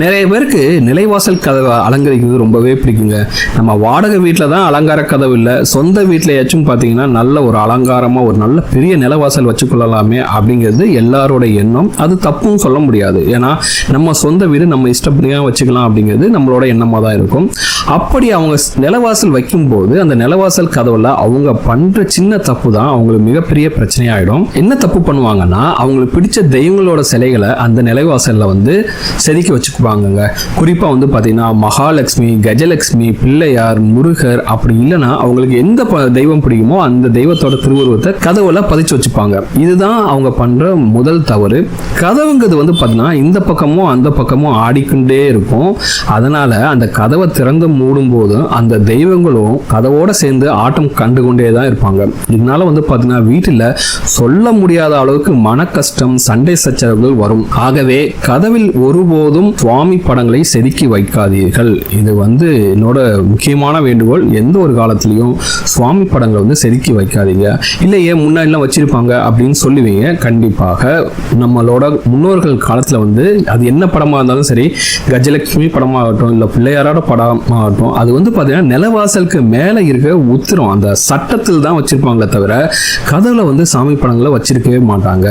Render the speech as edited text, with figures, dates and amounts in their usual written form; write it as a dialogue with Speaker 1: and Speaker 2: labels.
Speaker 1: நிறைய பேருக்கு நிலைவாசல் கதவை அலங்கரிக்கிறது ரொம்பவே பிடிக்குங்க. நம்ம வாடகை வீட்டில் தான் அலங்கார கதவு இல்லை, சொந்த வீட்டிலையாச்சும் பார்த்தீங்கன்னா நல்ல ஒரு அலங்காரமாக ஒரு நல்ல பெரிய நிலவாசல் வச்சுக்கொள்ளலாமே அப்படிங்கிறது எல்லாரோட எண்ணம். அது தப்பும் சொல்ல முடியாது. ஏன்னா நம்ம சொந்த வீடு நம்ம இஷ்டப்படியாக வச்சுக்கலாம் அப்படிங்கிறது நம்மளோட எண்ணமாக தான் இருக்கும். அப்படி அவங்க நிலவாசல் வைக்கும்போது அந்த நிலவாசல் கதவுல அவங்க பண்ற சின்ன தப்பு தான் அவங்களுக்கு மிகப்பெரிய பிரச்சனையாயிடும். என்ன தப்பு பண்ணுவாங்கன்னா, அவங்களுக்கு பிடிச்ச தெய்வங்களோட சிலைகளை அந்த நிலைவாசல்ல செதுக்கி வச்சுக்குவாங்க. குறிப்பா பாத்தீங்கன்னா மகாலட்சுமி, கஜலட்சுமி, பிள்ளையார், முருகர், அப்படி இல்லைன்னா அவங்களுக்கு எந்த தெய்வம் பிடிக்குமோ அந்த தெய்வத்தோட திருவுருவத்தை கதவுல பதிச்சு வச்சுப்பாங்க. இதுதான் அவங்க பண்ற முதல் தவறு. கதவுங்கிறது பாத்தீங்கன்னா இந்த பக்கமும் அந்த பக்கமும் ஆடிக்கொண்டே இருக்கும். அதனால அந்த கதவை திறந்து மூடும் போது அந்த தெய்வங்களும் கதவோட சேர்ந்து ஆட்டம் கண்டு கொண்டே தான் இருப்பாங்க. இதனால பாத்தீங்கன்னா வீட்டில் சொல்ல முடியாத அளவுக்கு மன கஷ்டம், சண்டை சச்சரவுகள் வரும். ஆகவே கதவில் ஒருபோதும் சுவாமி படங்களை செதுக்கி வைக்காதீர்கள். இது என்னோட முக்கியமான வேண்டுகோள். எந்த ஒரு காலத்திலையும் சுவாமி படங்களை செதுக்கி வைக்காதீங்க. இல்லையே முன்னாடிலாம் வச்சிருப்பாங்க அப்படின்னு சொல்லுவீங்க. கண்டிப்பாக நம்மளோட முன்னோர்கள் காலத்துல அது என்ன படமா இருந்தாலும் சரி, கஜலட்சுமி படமாகட்டும் இல்ல பிள்ளையாரோட படமாகட்டும், அது பாத்தீங்கன்னா நிலவாசலுக்கு மேல இருக்க உத்திரம் அந்த சட்டத்தில் தான் வச்சிருப்பாங்களே தவிர கதவுல சாமி படங்களை வச்சிருக்கவே மாட்டாங்க.